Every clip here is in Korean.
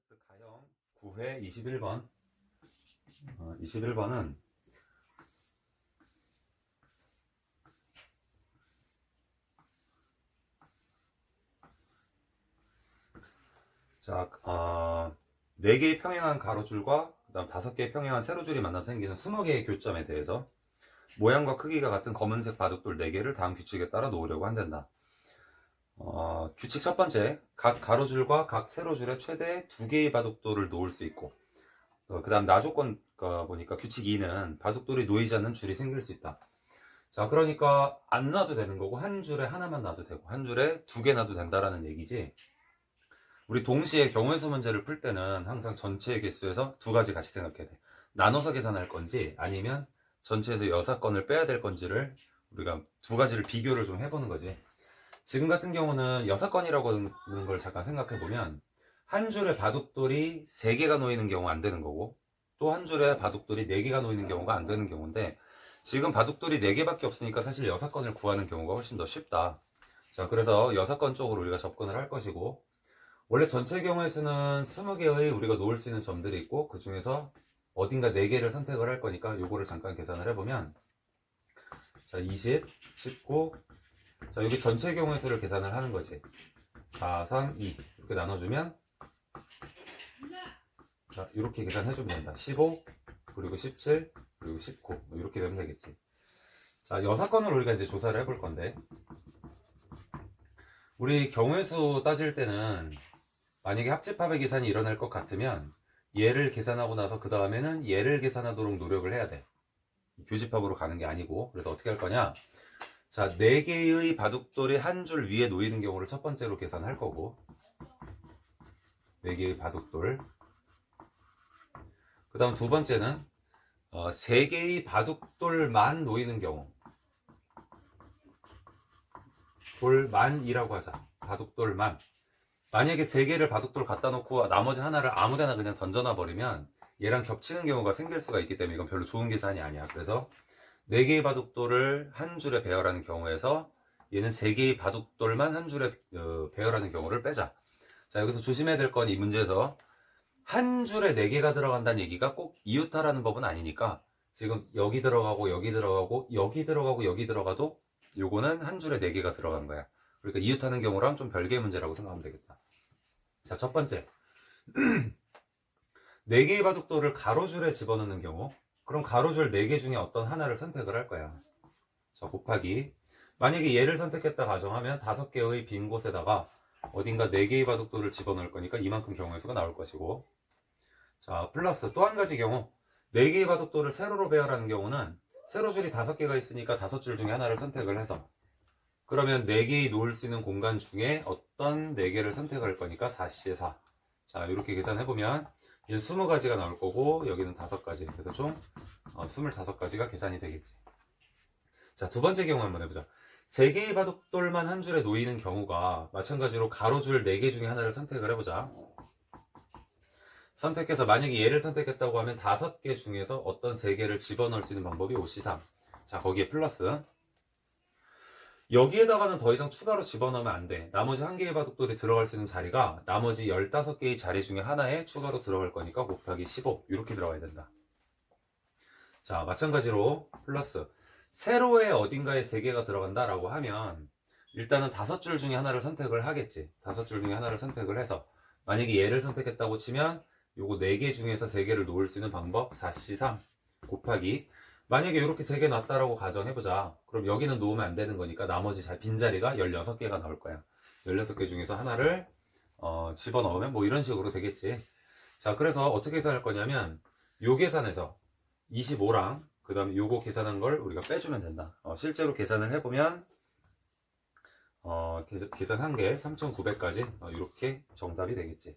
플러스 가형 9회 21번 21번은 자, 4개의 평행한 가로줄과 그 다음 5개의 평행한 세로줄이 만나서 생기는 20개의 교점에 대해서 모양과 크기가 같은 검은색 바둑돌 4개를 다음 규칙에 따라 놓으려고 한단다. 규칙 첫 번째, 각 가로줄과 각 세로줄에 최대 2개의 바둑돌을 놓을 수 있고, 그 다음 나조건 보니까 규칙 2는 바둑돌이 놓이지 않는 줄이 생길 수 있다. 자, 그러니까 안 놔도 되는 거고 한 줄에 하나만 놔도 되고 한 줄에 2개 놔도 된다라는 얘기지. 우리 동시에 경우의 수 문제를 풀 때는 항상 전체의 개수에서 2가지 같이 생각해야 돼. 나눠서 계산할 건지 아니면 전체에서 6건을 빼야 될 건지를 우리가 2가지를 비교를 좀 해보는 거지. 지금 같은 경우는 6건이라고 하는 걸 잠깐 생각해 보면 한 줄에 바둑돌이 3개가 놓이는 경우 안 되는 거고 또 한 줄에 바둑돌이 4개가 놓이는 경우가 안 되는 경우인데, 지금 바둑돌이 4개밖에 없으니까 사실 6건을 구하는 경우가 훨씬 더 쉽다. 자, 그래서 6건 쪽으로 우리가 접근을 할 것이고, 원래 전체 경우의 수는 20개의 우리가 놓을 수 있는 점들이 있고 그 중에서 어딘가 4개를 선택을 할 거니까 요거를 잠깐 계산을 해보면, 자, 20, 19, 자, 여기 전체 경우의 수를 계산을 하는 거지. 4, 3, 2 이렇게 나눠주면, 자, 이렇게 계산해주면 된다. 15, 그리고 17, 그리고 19 이렇게 되면 되겠지. 자, 6건을 우리가 이제 조사를 해볼 건데, 우리 경우의 수 따질 때는 만약에 합집합의 계산이 일어날 것 같으면 얘를 계산하고 나서 그 다음에는 얘를 계산하도록 노력을 해야 돼. 교집합으로 가는 게 아니고. 그래서 어떻게 할 거냐, 자, 4개의 바둑돌이 한 줄 위에 놓이는 경우를 첫 번째로 계산할 거고, 4개의 바둑돌. 그 다음 두 번째는 3개의 바둑돌만 놓이는 경우, 돌만이라고 하자. 바둑돌만. 만약에 3개를 바둑돌 갖다 놓고 나머지 하나를 아무데나 그냥 던져놔 버리면 얘랑 겹치는 경우가 생길 수가 있기 때문에 이건 별로 좋은 계산이 아니야. 그래서 4개의 바둑돌을 한 줄에 배열하는 경우에서 얘는 3개의 바둑돌만 한 줄에 배열하는 경우를 빼자. 자, 여기서 조심해야 될 건 이 문제에서 한 줄에 4개가 들어간다는 얘기가 꼭 이웃하라는 법은 아니니까, 지금 여기 들어가고 여기 들어가고 여기 들어가고 여기 들어가도 요거는 한 줄에 4개가 들어간 거야. 그러니까 이웃하는 경우랑 좀 별개의 문제라고 생각하면 되겠다. 자, 첫 번째, 4개의 바둑돌을 가로줄에 집어넣는 경우, 그럼 가로줄 4개 중에 어떤 하나를 선택을 할 거야. 자, 곱하기, 만약에 얘를 선택했다 가정하면 5개의 빈 곳에다가 어딘가 4개의 바둑돌을 집어넣을 거니까 이만큼 경우의 수가 나올 것이고, 자, 플러스 또 한 가지 경우, 4개의 바둑돌을 세로로 배열하는 경우는 세로줄이 5개가 있으니까 5줄 중에 하나를 선택을 해서, 그러면 4개의 놓을 수 있는 공간 중에 어떤 4개를 선택할 거니까 4C에 4. 자, 이렇게 계산해보면 이제 20가지가 나올 거고 여기는 5가지. 그래서 총 25가지가 계산이 되겠지. 자, 두 번째 경우 한번 해보자. 3개의 바둑돌만 한 줄에 놓이는 경우가 마찬가지로 가로줄 4개 중에 하나를 선택을 해보자. 선택해서 만약에 얘를 선택했다고 하면 5개 중에서 어떤 3개를 집어넣을 수 있는 방법이 5C3. 자, 거기에 플러스, 여기에다가는 더 이상 추가로 집어넣으면 안 돼. 나머지 1개의 바둑돌이 들어갈 수 있는 자리가 나머지 15개의 자리 중에 하나에 추가로 들어갈 거니까 곱하기 15 이렇게 들어가야 된다. 자, 마찬가지로 플러스, 세로에 어딘가에 3개가 들어간다 라고 하면 일단은 5줄 중에 하나를 선택을 하겠지. 5줄 중에 하나를 선택을 해서 만약에 얘를 선택했다고 치면 요거 4개 중에서 3개를 놓을 수 있는 방법 4C3 곱하기, 만약에 이렇게 3개 놨다라고 가정해보자. 그럼 여기는 놓으면 안 되는 거니까 나머지 빈자리가 16개가 나올 거야. 16개 중에서 하나를 집어넣으면 뭐 이런 식으로 되겠지. 자, 그래서 어떻게 계산할 거냐면 요 계산에서 25랑 그 다음에 요거 계산한 걸 우리가 빼주면 된다. 실제로 계산을 해보면 계산한 게 3,900까지 이렇게 정답이 되겠지.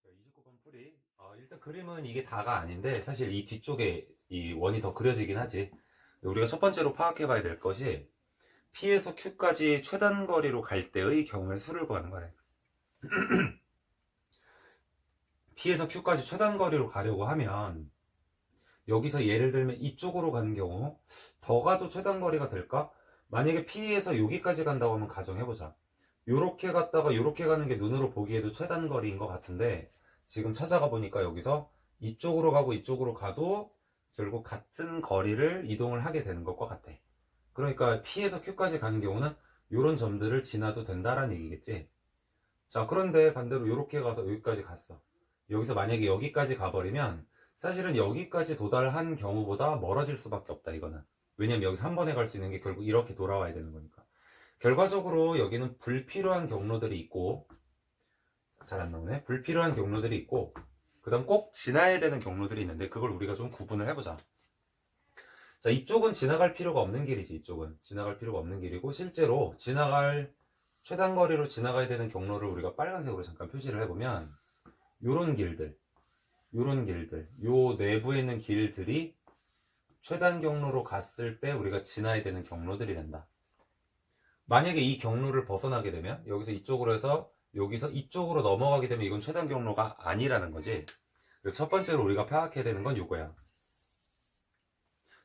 29번 풀이. 일단 그림은 이게 다가 아닌데 사실 이 뒤쪽에 이 원이 더 그려지긴 하지. 우리가 첫 번째로 파악해 봐야 될 것이 P에서 Q까지 최단 거리로 갈 때의 경우의 수를 구하는 거래. P에서 Q까지 최단 거리로 가려고 하면 여기서 예를 들면 이쪽으로 가는 경우 더 가도 최단 거리가 될까? 만약에 P에서 여기까지 간다고 하면 가정해보자. 요렇게 갔다가 요렇게 가는 게 눈으로 보기에도 최단 거리인 것 같은데 지금 찾아가 보니까 여기서 이쪽으로 가고 이쪽으로 가도 결국 같은 거리를 이동을 하게 되는 것과 같아. 그러니까 P에서 Q까지 가는 경우는 요런 점들을 지나도 된다라는 얘기겠지. 자, 그런데 반대로 요렇게 가서 여기까지 갔어. 여기서 만약에 여기까지 가버리면 사실은 여기까지 도달한 경우보다 멀어질 수밖에 없다, 이거는. 왜냐면 여기서 한 번에 갈 수 있는 게 결국 이렇게 돌아와야 되는 거니까. 결과적으로 여기는 불필요한 경로들이 있고, 잘 안 나오네. 불필요한 경로들이 있고, 그 다음 꼭 지나야 되는 경로들이 있는데, 그걸 우리가 좀 구분을 해보자. 자, 이쪽은 지나갈 필요가 없는 길이지, 이쪽은. 지나갈 필요가 없는 길이고, 실제로 지나갈, 최단 거리로 지나가야 되는 경로를 우리가 빨간색으로 잠깐 표시를 해보면, 요런 길들, 요 내부에 있는 길들이 최단 경로로 갔을 때 우리가 지나야 되는 경로들이 된다. 만약에 이 경로를 벗어나게 되면 여기서 이쪽으로 해서 여기서 이쪽으로 넘어가게 되면 이건 최단 경로가 아니라는 거지. 그래서 첫 번째로 우리가 파악해야 되는 건 요거야.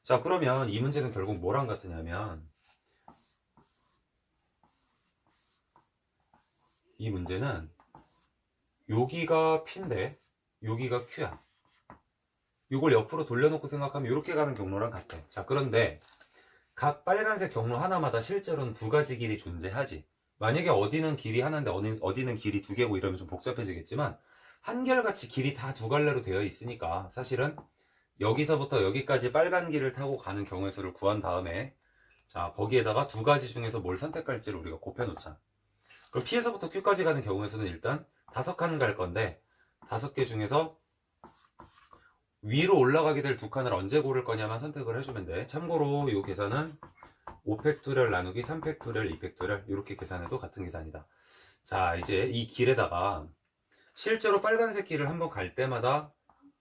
자, 그러면 이 문제는 결국 뭐랑 같으냐면 이 문제는 여기가 P인데 여기가 Q야. 이걸 옆으로 돌려놓고 생각하면 이렇게 가는 경로랑 같아. 자, 그런데 각 빨간색 경로 하나마다 실제로는 두 가지 길이 존재하지. 만약에 어디는 길이 하나인데 어디는 길이 두 개고 이러면 좀 복잡해지겠지만 한결같이 길이 다 두 갈래로 되어 있으니까 사실은 여기서부터 여기까지 빨간 길을 타고 가는 경우의 수를 구한 다음에 자, 거기에다가 두 가지 중에서 뭘 선택할지를 우리가 곱해놓자. 그럼 P에서부터 Q까지 가는 경우의 수는 일단 5칸 갈 건데 5개 중에서 위로 올라가게 될 두 칸을 언제 고를 거냐만 선택을 해주면 돼. 참고로 이 계산은 5팩토리얼 나누기 3팩토리얼 2팩토리얼 이렇게 계산해도 같은 계산이다. 자, 이제 이 길에다가 실제로 빨간색 길을 한번 갈 때마다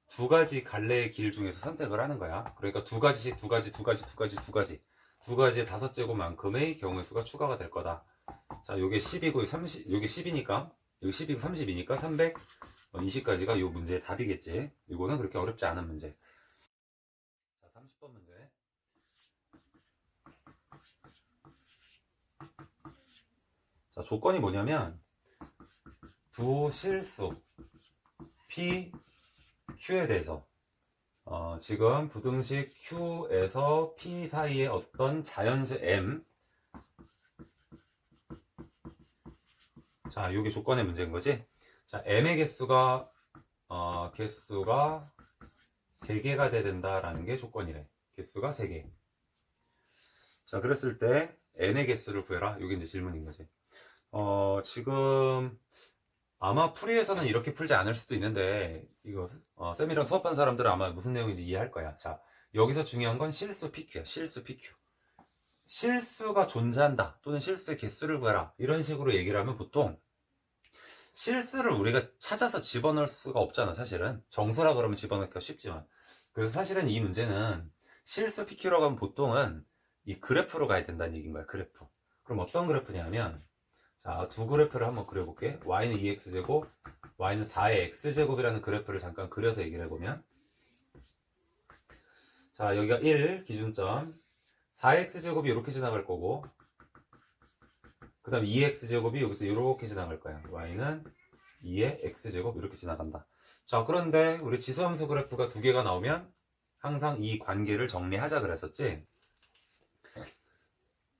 두 가지 갈래의 길 중에서 선택을 하는 거야. 그러니까 두 가지씩 두 가지의 5제곱만큼의 경우의 수가 추가가 될 거다. 자, 요게 10이고 30, 요게 10이니까 여기 10이고 30이니까 320까지가 요 문제의 답이겠지. 이거는 그렇게 어렵지 않은 문제. 자, 30번 문제. 자, 조건이 뭐냐면 두 실수 P, Q에 대해서 지금 부등식 Q에서 P 사이에 어떤 자연수 M, 자, 요게 조건의 문제인 거지. 자, M의 개수가 3개가 돼야 된다라는 게 조건이래. 개수가 3개. 자, 그랬을 때 N의 개수를 구해라. 요게 이제 질문인 거지. 지금 아마 풀이에서는 이렇게 풀지 않을 수도 있는데 이거 쌤이랑 수업한 사람들은 아마 무슨 내용인지 이해할 거야. 자, 여기서 중요한 건 실수 PQ야. 실수 PQ. 실수가 존재한다 또는 실수의 개수를 구해라 이런 식으로 얘기를 하면 보통 실수를 우리가 찾아서 집어넣을 수가 없잖아. 사실은 정수라 그러면 집어넣기가 쉽지만, 그래서 사실은 이 문제는 실수 PQ라고 하면 보통은 이 그래프로 가야 된다는 얘기인 거야. 그래프. 그럼 어떤 그래프냐면 자, 두 그래프를 한번 그려볼게. y는 2x제곱, y는 4의 x제곱이라는 그래프를 잠깐 그려서 얘기를 해보면 자, 여기가 1 기준점, 4x제곱이 이렇게 지나갈 거고 그 다음 2x제곱이 여기서 이렇게 지나갈 거야. y는 2의 x제곱 이렇게 지나간다. 자, 그런데 우리 지수함수 그래프가 두 개가 나오면 항상 이 관계를 정리하자 그랬었지.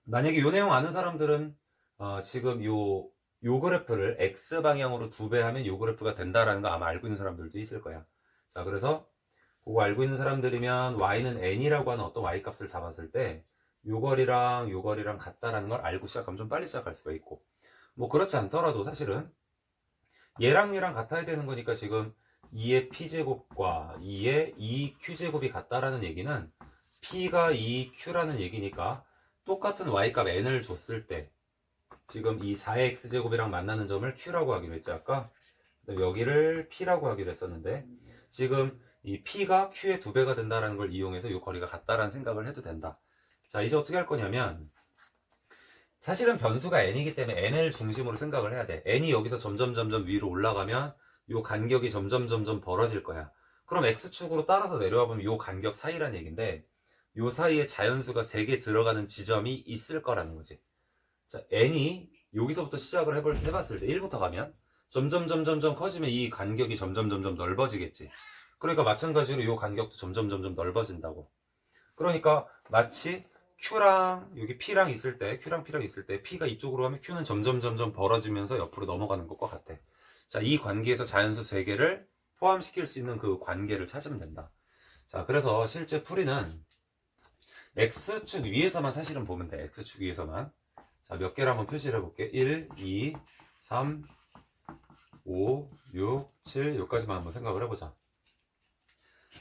만약에 이 내용 아는 사람들은 지금 요 그래프를 x방향으로 2배 하면 요 그래프가 된다라는 거 아마 알고 있는 사람들도 있을 거야. 자, 그래서 그거 알고 있는 사람들이면 y는 n이라고 하는 어떤 y값을 잡았을 때 요 거리랑 같다라는 걸 알고 시작하면 좀 빨리 시작할 수가 있고, 뭐 그렇지 않더라도 사실은 얘랑 같아야 되는 거니까 지금 2의 p제곱과 2의 2q제곱이 같다라는 얘기는 p가 2q라는 얘기니까 똑같은 y값 n을 줬을 때 지금 이 4의 x제곱이랑 만나는 점을 q라고 하기로 했지 아까. 여기를 p라고 하기로 했었는데 지금 이 p가 q의 2배가 된다는 걸 이용해서 이 거리가 같다라는 생각을 해도 된다. 자, 이제 어떻게 할 거냐면 사실은 변수가 n이기 때문에 n을 중심으로 생각을 해야 돼. n이 여기서 점점 위로 올라가면 이 간격이 점점 벌어질 거야. 그럼 x축으로 따라서 내려와 보면 이 간격 사이란 얘기인데 이 사이에 자연수가 3개 들어가는 지점이 있을 거라는 거지. 자, n이 여기서부터 시작을 해봤을 때 1부터 가면 점점 커지면 이 간격이 점점 넓어지겠지. 그러니까 마찬가지로 이 간격도 점점 넓어진다고. 그러니까 마치 Q랑 여기 P랑 있을 때, Q랑 P랑 있을 때 P가 이쪽으로 가면 Q는 점점 벌어지면서 옆으로 넘어가는 것과 같아. 자, 이 관계에서 자연수 3개를 포함시킬 수 있는 그 관계를 찾으면 된다. 자, 그래서 실제 풀이는 X축 위에서만 사실은 보면 돼. X축 위에서만. 자, 몇 개를 한번 표시를 해볼게. 1, 2, 3, 5, 6, 7, 여기까지만 한번 생각을 해보자.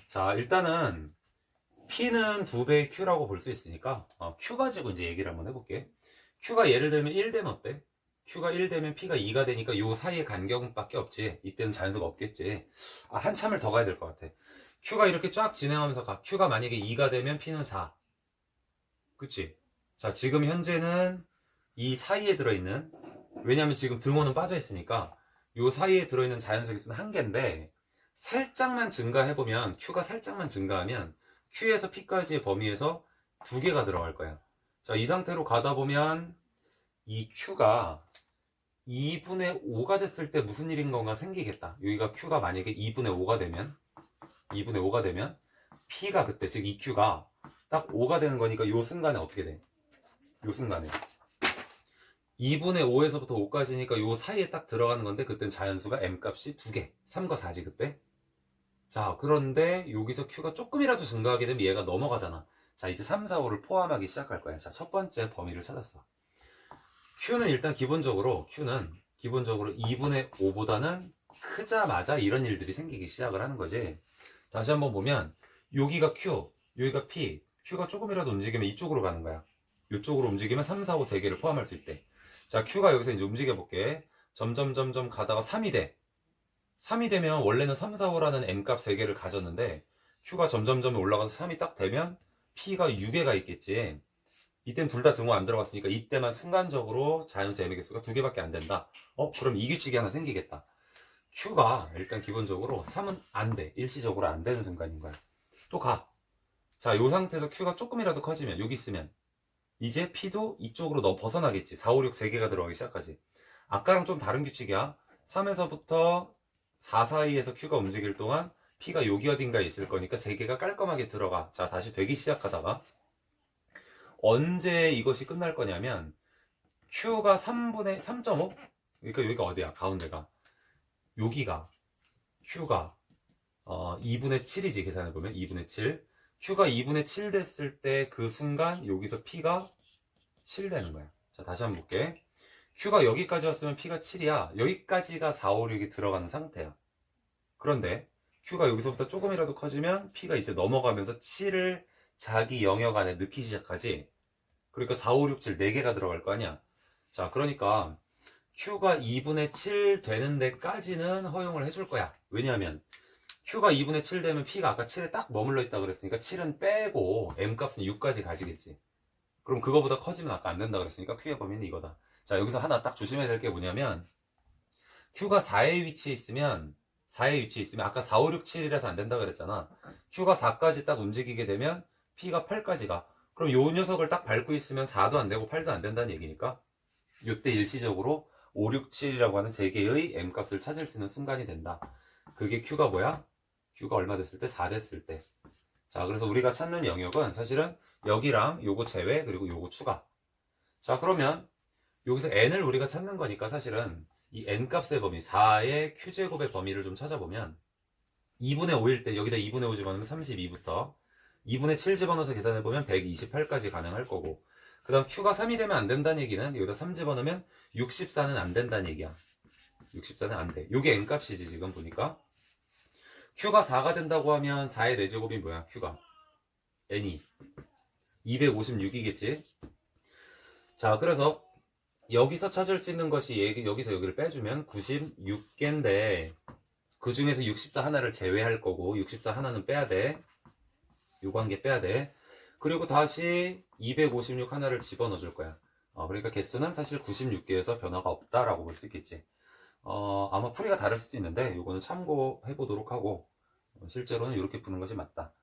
자, 일단은 P는 2배의 Q라고 볼 수 있으니까 Q 가지고 이제 얘기를 한번 해볼게. Q가 예를 들면 1 되면 어때? Q가 1 되면 P가 2가 되니까 요 사이의 간격밖에 없지. 이때는 자연수가 없겠지. 한참을 더 가야 될 것 같아. Q가 이렇게 쫙 진행하면서 가. Q가 만약에 2가 되면 P는 4. 그치? 자, 지금 현재는 이 사이에 들어있는, 왜냐면 지금 등호는 빠져 있으니까 요 사이에 들어있는 자연수의 수는 1개인데 살짝만 증가해보면, Q가 살짝만 증가하면 Q에서 P까지의 범위에서 2개가 들어갈 거야. 자, 이 상태로 가다 보면 이 Q가 2분의 5가 됐을 때 무슨 일인 건가 생기겠다. 여기가 Q가 만약에 2분의 5가 되면 P가 그때, 즉 이 Q가 딱 5가 되는 거니까 요 순간에 어떻게 돼? 요 순간에 2분의 5에서부터 5까지니까 요 사이에 딱 들어가는 건데, 그땐 자연수가 M값이 2개, 3과 4지 그때. 자, 그런데 여기서 Q가 조금이라도 증가하게 되면 얘가 넘어가잖아. 자, 이제 3, 4, 5를 포함하기 시작할 거야. 자, 첫 번째 범위를 찾았어. Q는 일단 기본적으로 2분의 5보다는 크자마자 이런 일들이 생기기 시작을 하는 거지. 다시 한번 보면 여기가 Q, 여기가 P, Q가 조금이라도 움직이면 이쪽으로 가는 거야. 이쪽으로 움직이면 3, 4, 5 3개를 포함할 수 있대. 자, Q가 여기서 이제 움직여 볼게. 점점 가다가 3이 돼. 3이 되면 원래는 3, 4, 5라는 M값 3개를 가졌는데 Q가 점점 올라가서 3이 딱 되면 P가 6개가 있겠지. 이땐 둘 다 등호 안 들어갔으니까 이때만 순간적으로 자연수 M의 개수가 2개밖에 안 된다. 그럼 이 규칙이 하나 생기겠다. Q가 일단 기본적으로 3은 안 돼. 일시적으로 안 되는 순간인 거야. 또 가. 자, 요 상태에서 Q가 조금이라도 커지면, 여기 있으면 이제 P도 이쪽으로 너 벗어나겠지. 4, 5, 6 3개가 들어가기 시작하지. 아까랑 좀 다른 규칙이야. 3에서부터 4 사이에서 Q가 움직일 동안 P가 여기 어딘가에 있을 거니까 3개가 깔끔하게 들어가. 자, 다시 되기 시작하다가 언제 이것이 끝날 거냐면 Q가 3분의 3.5? 그러니까 여기가 어디야? 가운데가. 여기가 Q가 2분의 7이지. 계산해보면 2분의 7. Q가 2분의 7 됐을 때 그 순간 여기서 P가 7 되는 거야. 자, 다시 한번 볼게. Q가 여기까지 왔으면 P가 7이야. 여기까지가 4, 5, 6이 들어가는 상태야. 그런데 Q가 여기서부터 조금이라도 커지면 P가 이제 넘어가면서 7을 자기 영역 안에 넣기 시작하지. 그러니까 4, 5, 6, 7 4개가 들어갈 거 아니야. 자, 그러니까 Q가 2분의 7 되는 데까지는 허용을 해줄 거야. 왜냐하면 Q가 2분의 7 되면 P가 아까 7에 딱 머물러 있다 그랬으니까 7은 빼고 M값은 6까지 가지겠지. 그럼 그거보다 커지면 아까 안 된다 그랬으니까 Q의 범위는 이거다. 자, 여기서 하나 딱 조심해야 될 게 뭐냐면 Q가 4의 위치에 있으면 아까 4, 5, 6, 7이라서 안 된다 그랬잖아. Q가 4까지 딱 움직이게 되면 P가 8까지 가. 그럼 요 녀석을 딱 밟고 있으면 4도 안 되고 8도 안 된다는 얘기니까 요때 일시적으로 5, 6, 7이라고 하는 3개의 M값을 찾을 수 있는 순간이 된다. 그게 Q가 뭐야? Q가 얼마 됐을 때? 4 됐을 때. 자, 그래서 우리가 찾는 영역은 사실은 여기랑 요거 제외, 그리고 요거 추가. 자, 그러면 여기서 n을 우리가 찾는 거니까 사실은 이 n값의 범위, 4의 q제곱의 범위를 좀 찾아보면 2분의 5일 때 여기다 2분의 5 집어넣으면 32부터 2분의 7 집어넣어서 계산해보면 128까지 가능할 거고, 그 다음 q가 3이 되면 안 된다는 얘기는 여기다 3 집어넣으면 64는 안 된다는 얘기야. 64는 안 돼. 요게 n값이지 지금 보니까. q가 4가 된다고 하면 4의 4제곱이 뭐야? q가 n이 256이겠지. 자, 그래서 여기서 찾을 수 있는 것이 여기서 여기를 빼주면 96개인데 그 중에서 64 하나를 제외할 거고 64 하나는 빼야 돼. 요 관계 빼야 돼. 그리고 다시 256 하나를 집어넣어 줄 거야. 그러니까 개수는 사실 96개에서 변화가 없다라고 볼 수 있겠지. 아마 풀이가 다를 수도 있는데 요거는 참고해 보도록 하고 실제로는 이렇게 푸는 것이 맞다.